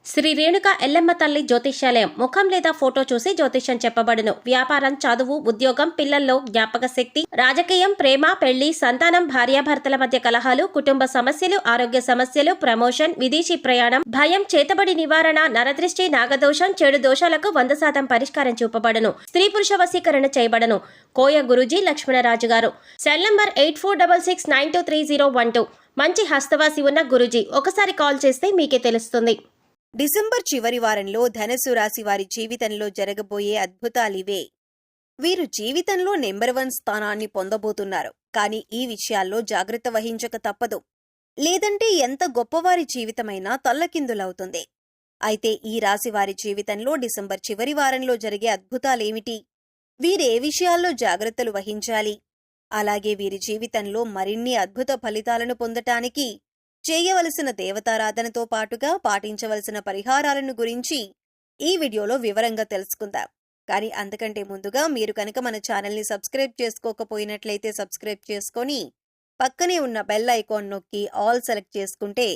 శ్రీ రేణుక ఎల్లమ్మ తల్లి జ్యోతిష్యాలయం ముఖం లేదా ఫోటో చూసి జ్యోతిష్యం చెప్పబడును. వ్యాపారం, చదువు, ఉద్యోగం, పిల్లల్లో జ్ఞాపక శక్తి, రాజకీయం, ప్రేమ, పెళ్లి, సంతానం, భార్యాభర్తల మధ్య కలహాలు, కుటుంబ సమస్యలు, ఆరోగ్య సమస్యలు, ప్రమోషన్, విదేశీ ప్రయాణం, భయం, చేతబడి నివారణ, నరదృష్టి, నాగదోషం, చెడు దోషాలకు 100% పరిష్కారం చూపబడును. స్త్రీ పురుష వశీకరణ చేయబడను. కోయ గురూజీ లక్ష్మణరాజు గారు. Cell number 8466923012. మంచి హస్తవాసి ఉన్న గురూజీ. ఒకసారి కాల్ చేస్తే మీకే తెలుస్తుంది. డిసెంబర్ చివరి వారంలో ధనుసు రాశి వారి జీవితంలో జరగబోయే అద్భుతాలివే. వీరు జీవితంలో నెంబర్ 1 స్థానాన్ని పొందబోతున్నారు. కానీ ఈ విషయాల్లో జాగ్రత్త వహించక తప్పదు. లేదంటే ఎంత గొప్పవారి జీవితమైనా తల్లకిందులవుతుంది. అయితే ఈ రాశి వారి జీవితంలో డిసెంబర్ చివరి వారంలో జరిగే అద్భుతాలేమిటి? వీరే విషయాల్లో జాగ్రత్తలు వహించాలి? అలాగే వీరి జీవితంలో మరిన్ని అద్భుత ఫలితాలను పొందటానికి చేయవలసిన దేవతారాధనతో పాటుగా పాటించవలసిన పరిహారాలను గురించి ఈ వీడియోలో వివరంగా తెలుసుకుందాం. కానీ అంతకంటే ముందుగా మీరు కనుక మన ఛానల్ని సబ్స్క్రైబ్ చేసుకోకపోయినట్లయితే సబ్స్క్రైబ్ చేసుకొని పక్కనే ఉన్న బెల్ ఐకాన్ నొక్కి ఆల్ సెలెక్ట్ చేసుకుంటే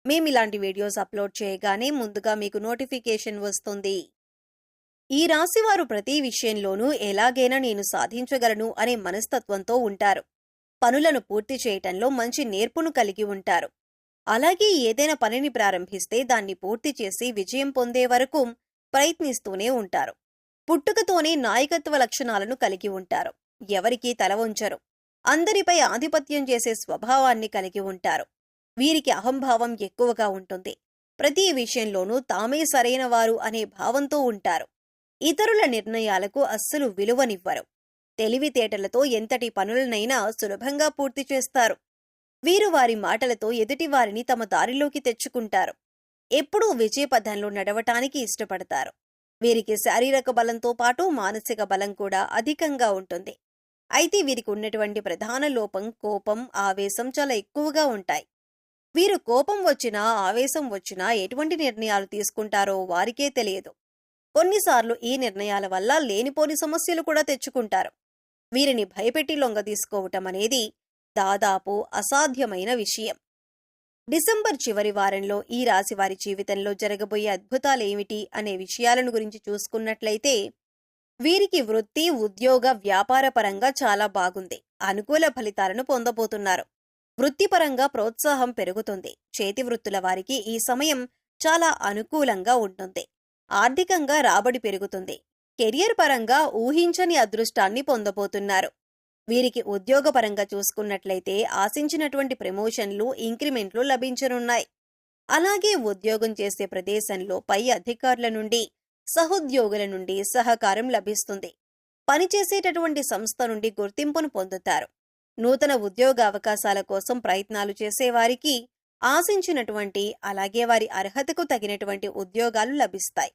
మేము ఇలాంటి వీడియోస్ అప్లోడ్ చేయగానే ముందుగా మీకు నోటిఫికేషన్ వస్తుంది. ఈ రాశివారు ప్రతి విషయంలోనూ ఎలాగైనా నేను సాధించగలను అనే మనస్తత్వంతో ఉంటారు. పనులను పూర్తి చేయటంలో మంచి నేర్పును కలిగి ఉంటారు. అలాగే ఏదైనా పనిని ప్రారంభిస్తే దాన్ని పూర్తి చేసి విజయం పొందే వరకు ప్రయత్నిస్తూనే ఉంటారు. పుట్టుకతోనే నాయకత్వ లక్షణాలను కలిగి ఉంటారు. ఎవరికీ తల వంచరు. అందరిపై ఆధిపత్యం చేసే స్వభావాన్ని కలిగి ఉంటారు. వీరికి అహంభావం ఎక్కువగా ఉంటుంది. ప్రతి విషయంలోనూ తామే సరైన వారు అనే భావంతో ఉంటారు. ఇతరుల నిర్ణయాలకు అస్సలు విలువనివ్వరు. తెలివితేటలతో ఎంతటి పనులనైనా సులభంగా పూర్తి చేస్తారు. వీరు వారి మాటలతో ఎదుటివారిని తమ దారిలోకి తెచ్చుకుంటారు. ఎప్పుడూ విజయపథంలో నడవటానికి ఇష్టపడతారు. వీరికి శారీరక బలంతో పాటు మానసిక బలం కూడా అధికంగా ఉంటుంది. అయితే వీరికి ఉన్నటువంటి ప్రధాన లోపం కోపం, ఆవేశం చాలా ఎక్కువగా ఉంటాయి. వీరు కోపం వచ్చినా, ఆవేశం వచ్చినా ఎటువంటి నిర్ణయాలు తీసుకుంటారో వారికే తెలియదు. కొన్నిసార్లు ఈ నిర్ణయాల వల్ల లేనిపోని సమస్యలు కూడా తెచ్చుకుంటారు. వీరిని భయపెట్టి లొంగదీసుకోవటం అనేది దాదాపు అసాధ్యమైన విషయం. డిసెంబర్ చివరి వారంలో ఈ రాశి వారి జీవితంలో జరగబోయే అద్భుతాలేమిటి అనే విషయాలను గురించి చూసుకున్నట్లయితే వీరికి వృత్తి, ఉద్యోగ, వ్యాపార పరంగా చాలా బాగుంది. అనుకూల ఫలితాలను పొందబోతున్నారు. వృత్తిపరంగా ప్రోత్సాహం పెరుగుతుంది. చేతి వృత్తుల వారికి ఈ సమయం చాలా అనుకూలంగా ఉంటుంది. ఆర్థికంగా రాబడి పెరుగుతుంది. కెరియర్ పరంగా ఊహించని అదృష్టాన్ని పొందబోతున్నారు. వీరికి ఉద్యోగపరంగా చూసుకున్నట్లయితే ఆశించినటువంటి ప్రమోషన్లు, ఇంక్రిమెంట్లు లభించనున్నాయి. అలాగే ఉద్యోగం చేసే ప్రదేశంలో పై అధికారుల నుండి, సహోద్యోగుల నుండి సహకారం లభిస్తుంది. పనిచేసేటటువంటి సంస్థ నుండి గుర్తింపును పొందుతారు. నూతన ఉద్యోగ అవకాశాల కోసం ప్రయత్నాలు చేసేవారికి ఆశించినటువంటి, అలాగే వారి అర్హతకు తగినటువంటి ఉద్యోగాలు లభిస్తాయి.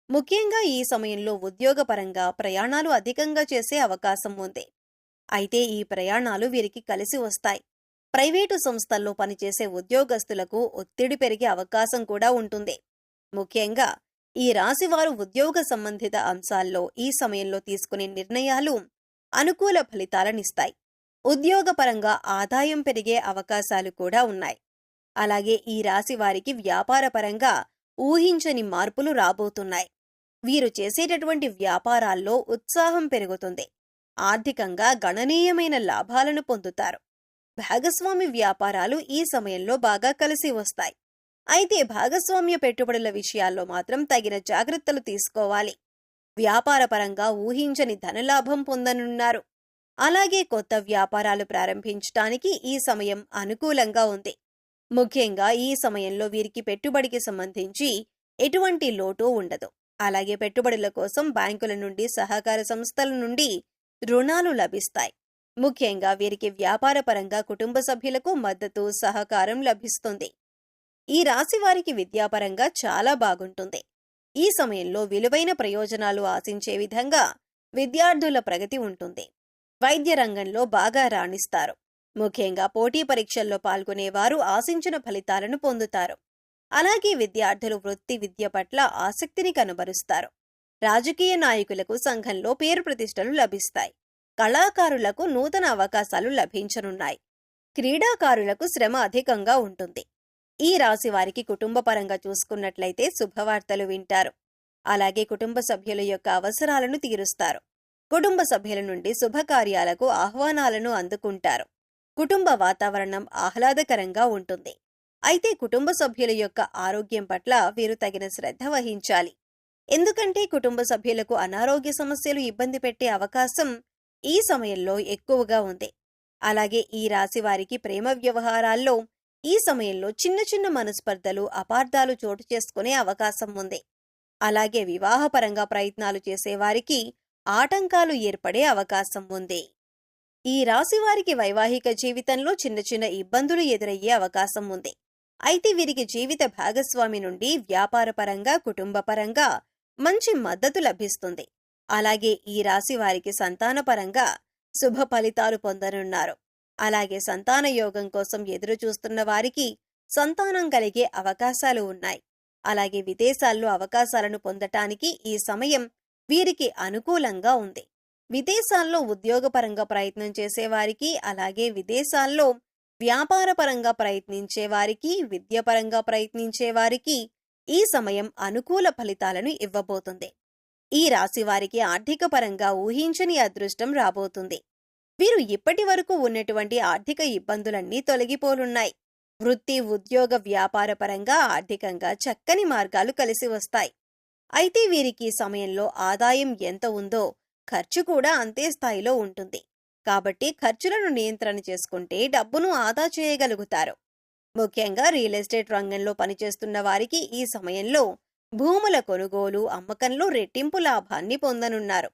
ముఖ్యంగా ఈ సమయంలో ఉద్యోగపరంగా ప్రయాణాలు అధికంగా చేసే అవకాశం ఉంది. అయితే ఈ ప్రయాణాలు వీరికి కలిసి వస్తాయి. ప్రైవేటు సంస్థల్లో పనిచేసే ఉద్యోగస్తులకు ఒత్తిడి పెరిగే అవకాశం కూడా ఉంటుంది. ముఖ్యంగా ఈ రాశివారు ఉద్యోగ సంబంధిత అంశాల్లో ఈ సమయంలో తీసుకునే నిర్ణయాలు అనుకూల ఫలితాలనిస్తాయి. ఉద్యోగపరంగా ఆదాయం పెరిగే అవకాశాలు కూడా ఉన్నాయి. అలాగే ఈ రాశి వారికి వ్యాపారపరంగా ఊహించని మార్పులు రాబోతున్నాయి. వీరు చేసేటటువంటి వ్యాపారాల్లో ఉత్సాహం పెరుగుతుంది. ఆర్థికంగా గణనీయమైన లాభాలను పొందుతారు. భాగస్వామి వ్యాపారాలు ఈ సమయంలో బాగా కలిసి వస్తాయి. అయితే భాగస్వామ్య పెట్టుబడుల విషయాల్లో మాత్రం తగిన జాగ్రత్తలు తీసుకోవాలి. వ్యాపారపరంగా ఊహించని ధనలాభం పొందనున్నారు. అలాగే కొత్త వ్యాపారాలు ప్రారంభించడానికి ఈ సమయం అనుకూలంగా ఉంది. ముఖ్యంగా ఈ సమయంలో వీరికి పెట్టుబడికి సంబంధించి ఎటువంటి లోటు ఉండదు. అలాగే పెట్టుబడుల కోసం బ్యాంకుల నుండి, సహకార సంస్థల నుండి రుణాలు లభిస్తాయి. ముఖ్యంగా వీరికి వ్యాపారపరంగా కుటుంబ సభ్యులకు మద్దతు, సహకారం లభిస్తుంది. ఈ రాశి వారికి విద్యాపరంగా చాలా బాగుంటుంది. ఈ సమయంలో విలువైన ప్రయోజనాలు ఆశించే విధంగా విద్యార్థుల ప్రగతి ఉంటుంది. వైద్య రంగంలో బాగా రాణిస్తారు. ముఖ్యంగా పోటీ పరీక్షల్లో పాల్గొనేవారు ఆశించిన ఫలితాలను పొందుతారు. అలాగే విద్యార్థులు వృత్తి విద్య పట్ల ఆసక్తిని కనబరుస్తారు. రాజకీయ నాయకులకు సంఘంలో పేరు ప్రతిష్టలు లభిస్తాయి. కళాకారులకు నూతన అవకాశాలు లభించనున్నాయి. క్రీడాకారులకు శ్రమ అధికంగా ఉంటుంది. ఈ రాశి వారికి కుటుంబ పరంగా చూసుకున్నట్లయితే శుభవార్తలు వింటారు. అలాగే కుటుంబ సభ్యుల యొక్క అవసరాలను తీరుస్తారు. కుటుంబ సభ్యుల నుండి శుభకార్యాలకు ఆహ్వానాలను అందుకుంటారు. కుటుంబ వాతావరణం ఆహ్లాదకరంగా ఉంటుంది. అయితే కుటుంబ సభ్యుల యొక్క ఆరోగ్యం పట్ల వీరు తగిన శ్రద్ధ వహించాలి. ఎందుకంటే కుటుంబ సభ్యులకు అనారోగ్య సమస్యలు ఇబ్బంది పెట్టే అవకాశం ఈ సమయంలో ఎక్కువగా ఉంది. అలాగే ఈ రాశి వారికి ప్రేమ వ్యవహారాల్లో ఈ సమయంలో చిన్న చిన్న మనస్పర్ధలు, అపార్థాలు చోటు చేసుకునే అవకాశం ఉంది. అలాగే వివాహపరంగా ప్రయత్నాలు చేసేవారికి ఆటంకాలు ఏర్పడే అవకాశం ఉంది. ఈ రాశి వారికి వైవాహిక జీవితంలో చిన్న చిన్న ఇబ్బందులు ఎదురయ్యే అవకాశం ఉంది. అయితే వీరికి జీవిత భాగస్వామి నుండి వ్యాపారపరంగా, కుటుంబపరంగా మంచి మద్దతు లభిస్తుంది. అలాగే ఈ రాశి వారికి సంతానపరంగా శుభ ఫలితాలు పొందనున్నారు. అలాగే సంతాన యోగం కోసం ఎదురు చూస్తున్న వారికి సంతానం కలిగే అవకాశాలు ఉన్నాయి. అలాగే విదేశాల్లో అవకాశాలను పొందటానికి ఈ సమయం వీరికి అనుకూలంగా ఉంది. విదేశాల్లో ఉద్యోగపరంగా ప్రయత్నం చేసేవారికి, అలాగే విదేశాల్లో వ్యాపారపరంగా ప్రయత్నించేవారికి, విద్యపరంగా ప్రయత్నించేవారికి ఈ సమయం అనుకూల ఫలితాలను ఇవ్వబోతుంది. ఈ రాశి వారికి ఆర్థిక పరంగా ఊహించని అదృష్టం రాబోతుంది. వీరు ఇప్పటి వరకు ఉన్నటువంటి ఆర్థిక ఇబ్బందులన్నీ తొలగిపోనున్నాయి. వృత్తి, ఉద్యోగ, వ్యాపారపరంగా ఆర్థికంగా చక్కని మార్గాలు కలిసి వస్తాయి. అయితే వీరికి సమయంలో ఆదాయం ఎంత ఉందో ఖర్చు కూడా అంతే స్థాయిలో ఉంటుంది. కాబట్టి ఖర్చులను నియంత్రణ చేసుకుంటే డబ్బును ఆదా చేయగలుగుతారు. ముఖ్యంగా రియల్ ఎస్టేట్ రంగంలో పనిచేస్తున్న వారికి ఈ సమయంలో భూముల కొనుగోలు, అమ్మకంలో రెట్టింపు లాభాన్ని పొందనున్నారు.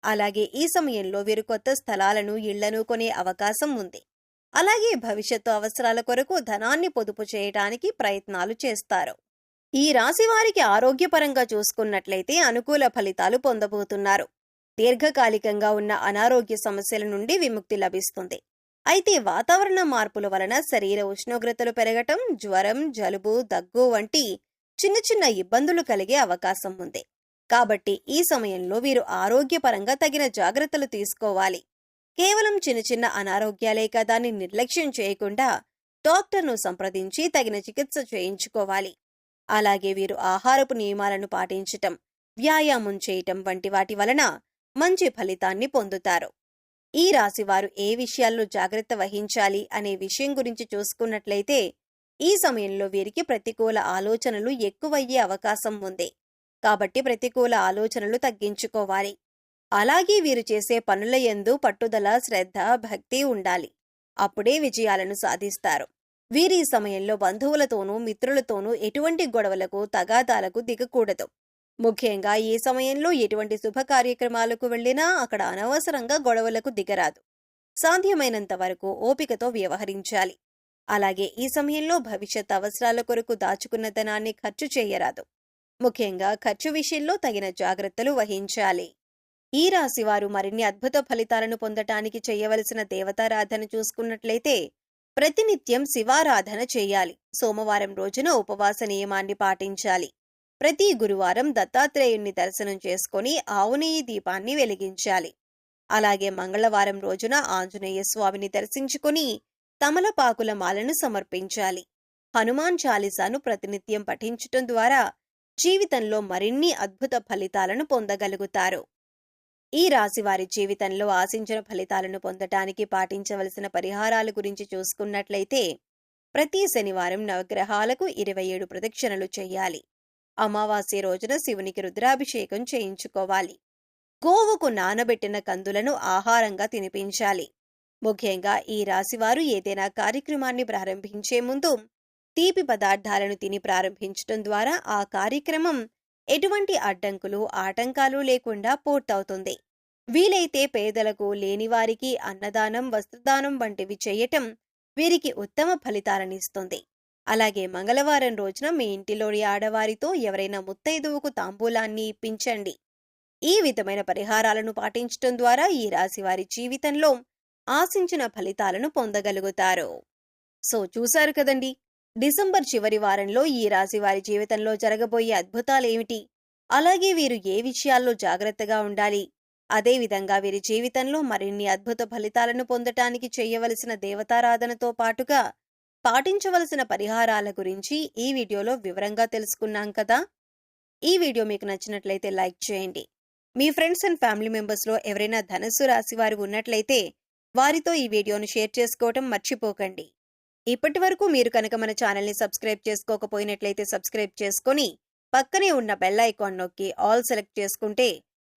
అలాగే ఈ సమయంలో వీరు కొత్త స్థలాలను, ఇళ్లను కొనే అవకాశం ఉంది. అలాగే భవిష్యత్తు అవసరాల కొరకు ధనాన్ని పొదుపు చేయడానికి ప్రయత్నాలు చేస్తారు. ఈ రాశి వారికి ఆరోగ్యపరంగా చూసుకున్నట్లయితే అనుకూల ఫలితాలు పొందబోతున్నారు. దీర్ఘకాలికంగా ఉన్న అనారోగ్య సమస్యల నుండి విముక్తి లభిస్తుంది. అయితే వాతావరణ మార్పుల వలన శరీర ఉష్ణోగ్రతలు పెరగటం, జ్వరం, జలుబు, దగ్గు వంటి చిన్న చిన్న ఇబ్బందులు కలిగే అవకాశం ఉంది. కాబట్టి ఈ సమయంలో వీరు ఆరోగ్యపరంగా తగిన జాగ్రత్తలు తీసుకోవాలి. కేవలం చిన్న చిన్న అనారోగ్యాలే దాన్ని నిర్లక్ష్యం చేయకుండా డాక్టర్ను సంప్రదించి తగిన చికిత్స చేయించుకోవాలి. అలాగే వీరు ఆహారపు నియమాలను పాటించటం, వ్యాయామం చేయటం వంటి వాటి వలన మంచి ఫలితాన్ని పొందుతారు. ఈ రాశివారు ఏ విషయాల్లో జాగ్రత్త వహించాలి అనే విషయం గురించి చూసుకున్నట్లయితే ఈ సమయంలో వీరికి ప్రతికూల ఆలోచనలు ఎక్కువయ్యే అవకాశం ఉంది. కాబట్టి ప్రతికూల ఆలోచనలు తగ్గించుకోవాలి. అలాగే వీరు చేసే పనుల యందు పట్టుదల, శ్రద్ధ, భక్తి ఉండాలి. అప్పుడే విజయాలను సాధిస్తారు. వీరి సమయంలో బంధువులతోనూ, మిత్రులతోనూ ఎటువంటి గొడవలకు, తగాదాలకు దిగకూడదు. ముఖ్యంగా ఈ సమయంలో ఎటువంటి శుభ కార్యక్రమాలకు వెళ్లినా అక్కడ అనవసరంగా గొడవలకు దిగరాదు. సాధ్యమైనంత వరకు ఓపికతో వ్యవహరించాలి. అలాగే ఈ సమయంలో భవిష్యత్ అవసరాల కొరకు దాచుకున్న ధనాన్ని ఖర్చు చేయరాదు. ముఖ్యంగా ఖర్చు విషయంలో తగిన జాగ్రత్తలు వహించాలి. ఈ రాశివారు మరిన్ని అద్భుత ఫలితాలను పొందటానికి చేయవలసిన దేవతారాధన చూసుకున్నట్లయితే ప్రతినిత్యం శివారాధన చేయాలి. సోమవారం రోజున ఉపవాస నియమాన్ని పాటించాలి. ప్రతి గురువారం దత్తాత్రేయుణ్ణి దర్శనం చేసుకుని ఆవు నెయ్యి దీపాన్ని వెలిగించాలి. అలాగే మంగళవారం రోజున ఆంజనేయ స్వామిని దర్శించుకుని తమలపాకుల మాలను సమర్పించాలి. హనుమాన్ చాలీసాను ప్రతినిత్యం పఠించటం ద్వారా జీవితంలో మరిన్ని అద్భుత ఫలితాలను పొందగలుగుతారు. ఈ రాశివారి జీవితంలో ఆశించిన ఫలితాలను పొందటానికి పాటించవలసిన పరిహారాల గురించి చూసుకున్నట్లయితే ప్రతి శనివారం నవగ్రహాలకు 27 ప్రదక్షిణలు చేయాలి. అమావాస్య రోజున శివునికి రుద్రాభిషేకం చేయించుకోవాలి. గోవుకు నానబెట్టిన కందులను ఆహారంగా తినిపించాలి. ముఖ్యంగా ఈ రాశివారు ఏదైనా కార్యక్రమాన్ని ప్రారంభించే ముందు తీపి పదార్థాలను తిని ప్రారంభించడం ద్వారా ఆ కార్యక్రమం ఎటువంటి అడ్డంకులు, ఆటంకాలు లేకుండా పూర్తవుతుంది. వీలైతే పేదలకు, లేనివారికి అన్నదానం, వస్త్రదానం వంటివి చేయటం వీరికి ఉత్తమ ఫలితాలనిస్తుంది. అలాగే మంగళవారం రోజున మీ ఇంటిలోని ఆడవారితో ఎవరైనా ముత్తైదువుకు తాంబూలాన్ని ఇప్పించండి. ఈ విధమైన పరిహారాలను పాటించటం ద్వారా ఈ రాశివారి జీవితంలో ఆశించిన ఫలితాలను పొందగలుగుతారు. సో చూశారు కదండి, డిసెంబర్ చివరి వారంలో ఈ రాశి వారి జీవితంలో జరగబోయే అద్భుతాలేమిటి, అలాగే వీరు ఏ విషయాల్లో జాగ్రత్తగా ఉండాలి, అదేవిధంగా వీరి జీవితంలో మరిన్ని అద్భుత ఫలితాలను పొందటానికి చేయవలసిన దేవతారాధనతో పాటుగా పాటించవలసిన పరిహారాల గురించి ఈ వీడియోలో వివరంగా తెలుసుకున్నాం కదా. ఈ వీడియో మీకు నచ్చినట్లయితే లైక్ చేయండి. మీ ఫ్రెండ్స్ అండ్ ఫ్యామిలీ మెంబర్స్లో ఎవరైనా ధనుస్సు రాశి వారు ఉన్నట్లయితే వారితో ఈ వీడియోను షేర్ చేసుకోవటం మర్చిపోకండి. ఇప్పటి వరకు మీరు కనుక మన ఛానల్ని సబ్స్క్రైబ్ చేసుకోకపోయినట్లయితే సబ్స్క్రైబ్ చేసుకొని పక్కనే ఉన్న బెల్ ఐకాన్ నొక్కి ఆల్ సెలెక్ట్ చేసుకుంటే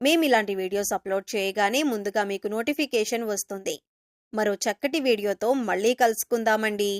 మేము ఇలాంటి వీడియోస్ అప్లోడ్ చేయగానే ముందుగా మీకు నోటిఫికేషన్ వస్తుంది. మరో చక్కటి వీడియోతో మళ్ళీ కలుసుకుందామండి.